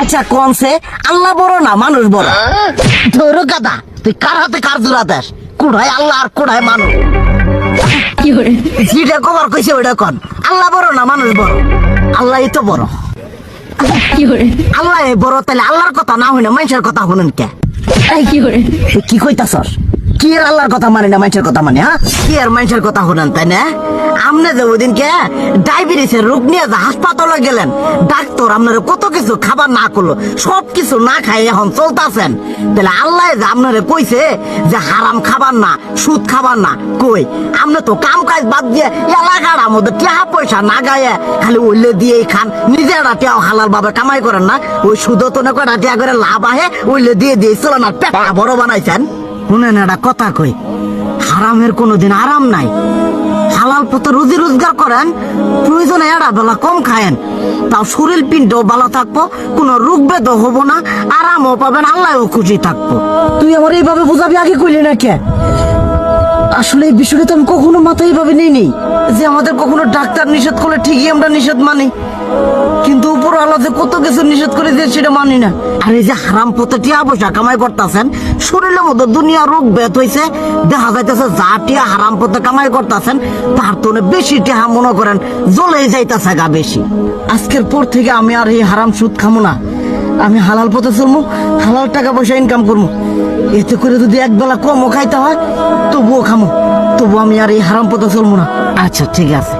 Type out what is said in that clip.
আচ্ছা কনছে আল্লাহ বড় না মানুষ বড়? ধরো গাদা, তুই কার হাতে কার জোড়া দেশ? কুড়ায় আল্লাহ আর কুড়ায় মানুষ। যেটা কবার কইছে ওইটা কন। আল্লাহ বড় না মানুষ বড়? আল্লাহই তো বড়। আল্লাহ বড়, তাহলে আল্লাহর কথা না হই না মানুষের কথা শুনেন কে? তুই কি কইতাছস? কি এর আল্লাহর কথা মানে না মানুষের কথা মানে? হ্যাঁ, কি আর মানুষের কথা শুনেন তাই না? আমনে যে ওইদিনকে ডায়াবেটিসের রোগ নিয়ে যে হাসপাতালে গেলেন, ডাক্তার আপনার কত কিছু খাবার না করলো, সব কিছু না খাই এখন চলতেছেন। তাহলে আল্লাহ যে আপনারে কইছে যে হারাম খাবার না, সুদ খাবার না, কই আপনি তো কাম কাজ বাদ দিয়ে এলাকার মধ্যে টাকা পয়সা না গায়ে খালি ওইলে দিয়েই খান। নিজেরা টিয়াও হালাল ভাবে কামাই করেন না, ওই সুদ তো না কয়টা টিয়া করে লাভ আহে ওইলে দিয়ে দিয়ে চলেন আর পেটা বড় বানাইছেন। শুনেন একটা কথা কই, হারামের কোনোদিন আরাম নাই। হালাল পথে রুজি রোজগার করেন, প্রয়োজনে এড়া বেলা কম খায়েন, তাও শরীর পিণ্ডও ভালো থাকবো, কোনো রোগ বেদও হবো না, আরামও পাবেন, আল্লাহও খুশি থাকবো। তুই আমার এইভাবে বুঝাবি আগে কইলি না কে? আসলে এই বিষয়টা তো আমি কখনো মাথায় এইভাবে নিইনি যে আমাদের কখনো ডাক্তার নিষেধ করলে ঠিকই আমরা নিষেধ মানি, কিন্তু উপর আল্লাহ যে কত কিছু নিষেধ করে দিয়ে সেটা মানি না। আর এই যে হারাম পথে টিয়া পয়সা কামাই করতেছেন, শরীরের মধ্যে দুনিয়া রোগ বেত হয়েছে, দেখা যাইতেছে যা টিয়া হারাম পথে কামাই করতেছেন তার তো বেশি টিয়া মনে করেন জ্বলেই যাইতেছে গা বেশি। আজকের পর থেকে আমি আর এই হারাম সুদ খামো না, আমি হালাল পথে চলবো, হালাল টাকা পয়সা ইনকাম করবো। এতে করে যদি একবেলা কমও খাইতে হয় তবুও খামো, তবু আমি আর এই হারাম পথে চলবো না। আচ্ছা ঠিক আছে।